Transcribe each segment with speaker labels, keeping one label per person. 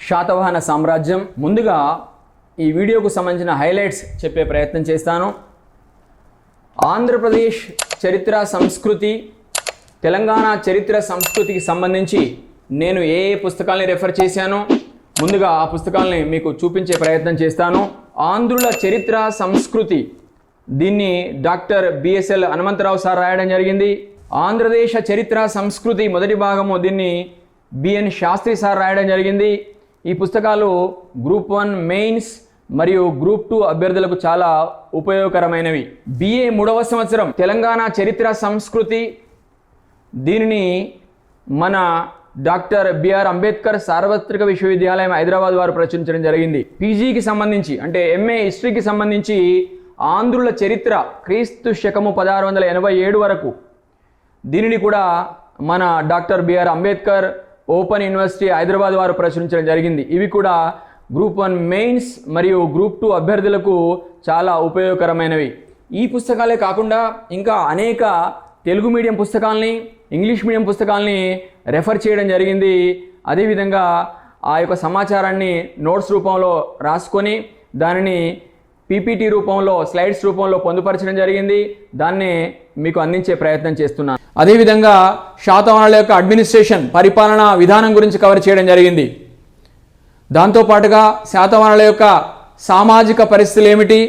Speaker 1: శాతవాహన సామ్రాజ్యం. ముందుగా ఈ వీడియోకు సంబంధించిన హైలైట్స్ చెప్పే ప్రయత్నం చేస్తాను. ఆంధ్రప్రదేశ్ చరిత్ర సంస్కృతి, తెలంగాణ చరిత్ర సంస్కృతికి సంబంధించి నేను ఏ పుస్తకాలని రెఫర్ చేశానో ముందుగా ఆ పుస్తకాలని మీకు చూపించే ప్రయత్నం చేస్తాను. ఆంధ్రుల చరిత్ర సంస్కృతి, దీన్ని డాక్టర్ బిఎస్ఎల్ హనుమంతరావు సార్ రాయడం జరిగింది. ఆంధ్రదేశ చరిత్ర సంస్కృతి మొదటి భాగము, దీన్ని బిఎన్ శాస్త్రి సార్ రాయడం జరిగింది. ఈ పుస్తకాలు గ్రూప్ 1 మెయిన్స్ మరియు గ్రూప్ 2 అభ్యర్థులకు చాలా ఉపయోగకరమైనవి. బిఏ 3వ సంవత్సరం తెలంగాణ చరిత్ర సంస్కృతి, దీనిని మన డాక్టర్ బిఆర్ అంబేద్కర్ సార్వత్రిక విశ్వవిద్యాలయం హైదరాబాద్ వారు ప్రచురించడం జరిగింది. పీజీకి సంబంధించి అంటే ఎంఏ హిస్టరీకి సంబంధించి ఆంధ్రుల చరిత్ర క్రీస్తు శకము 1687 వరకు, దీనిని కూడా మన doctor B R Ambedkar open university Hyderabad వారు ప్రచురించడం జరిగింది. ఇవి కూడా గ్రూప్ 1 మెయిన్స్ మరియు గ్రూప్ 2 అభ్యర్థులకు చాలా ఉపయోగకరమైనవి. ఈ పుస్తకాలే కాకుండా ఇంకా అనేక తెలుగు మీడియం పుస్తకాలని, ఇంగ్లీష్ మీడియం పుస్తకాలని రెఫర్ చేయడం జరిగింది. అదేవిధంగా ఆ యొక్క సమాచారాన్ని నోట్స్ రూపంలో రాసుకొని దానిని పీపీటీ రూపంలో, స్లైడ్స్ రూపంలో పొందుపరచడం జరిగింది. దాన్ని మీకు అందించే ప్రయత్నం చేస్తున్నాను. అదేవిధంగా శాతవాహనుల యొక్క అడ్మినిస్ట్రేషన్, పరిపాలనా విధానం గురించి కవర్ చేయడం జరిగింది. దాంతోపాటుగా శాతవాహనుల యొక్క సామాజిక పరిస్థితులు ఏమిటి,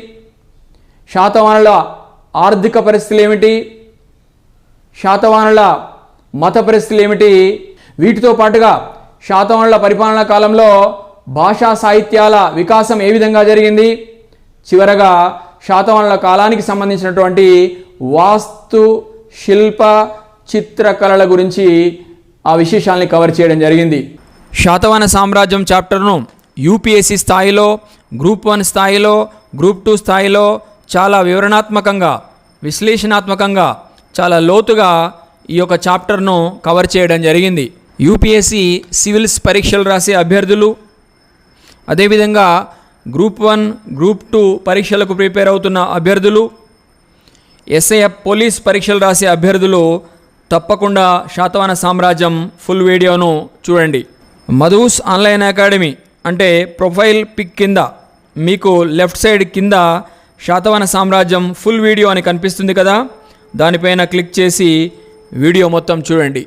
Speaker 1: శాతవాహనుల ఆర్థిక పరిస్థితులు ఏమిటి, శాతవాహనుల మత పరిస్థితులు ఏమిటి, వీటితో పాటుగా శాతవాహనుల పరిపాలనా కాలంలో భాషా సాహిత్యాల వికాసం ఏ విధంగా జరిగింది, చివరగా శాతవాహనుల కాలానికి సంబంధించినటువంటి వాస్తు, శిల్ప, చిత్రకళల గురించి ఆ విశేషాలని కవర్ చేయడం జరిగింది. శాతవాహన సామ్రాజ్యం చాప్టర్ను యూపీఎస్సీ స్థాయిలో, గ్రూప్ 1 స్థాయిలో, గ్రూప్ 2 స్థాయిలో చాలా వివరణాత్మకంగా, విశ్లేషణాత్మకంగా, చాలా లోతుగా ఈ యొక్క చాప్టర్ను కవర్ చేయడం జరిగింది. యూపీఎస్సీ సివిల్స్ పరీక్షలు రాసే అభ్యర్థులు, అదేవిధంగా గ్రూప్ 1, గ్రూప్ 2 పరీక్షలకు ప్రిపేర్ అవుతున్న అభ్యర్థులు, ఎస్ఐఎఫ్ పోలీస్ పరీక్షలు రాసే అభ్యర్థులు తప్పకుండా శాతవాహన సామ్రాజ్యం ఫుల్ వీడియోను చూడండి. మధుస్ ఆన్లైన్ అకాడమీ అంటే ప్రొఫైల్ పిక్ కింద మీకు లెఫ్ట్ సైడ్ కింద శాతవాహన సామ్రాజ్యం ఫుల్ వీడియో అని కనిపిస్తుంది కదా, దానిపైన క్లిక్ చేసి వీడియో మొత్తం చూడండి.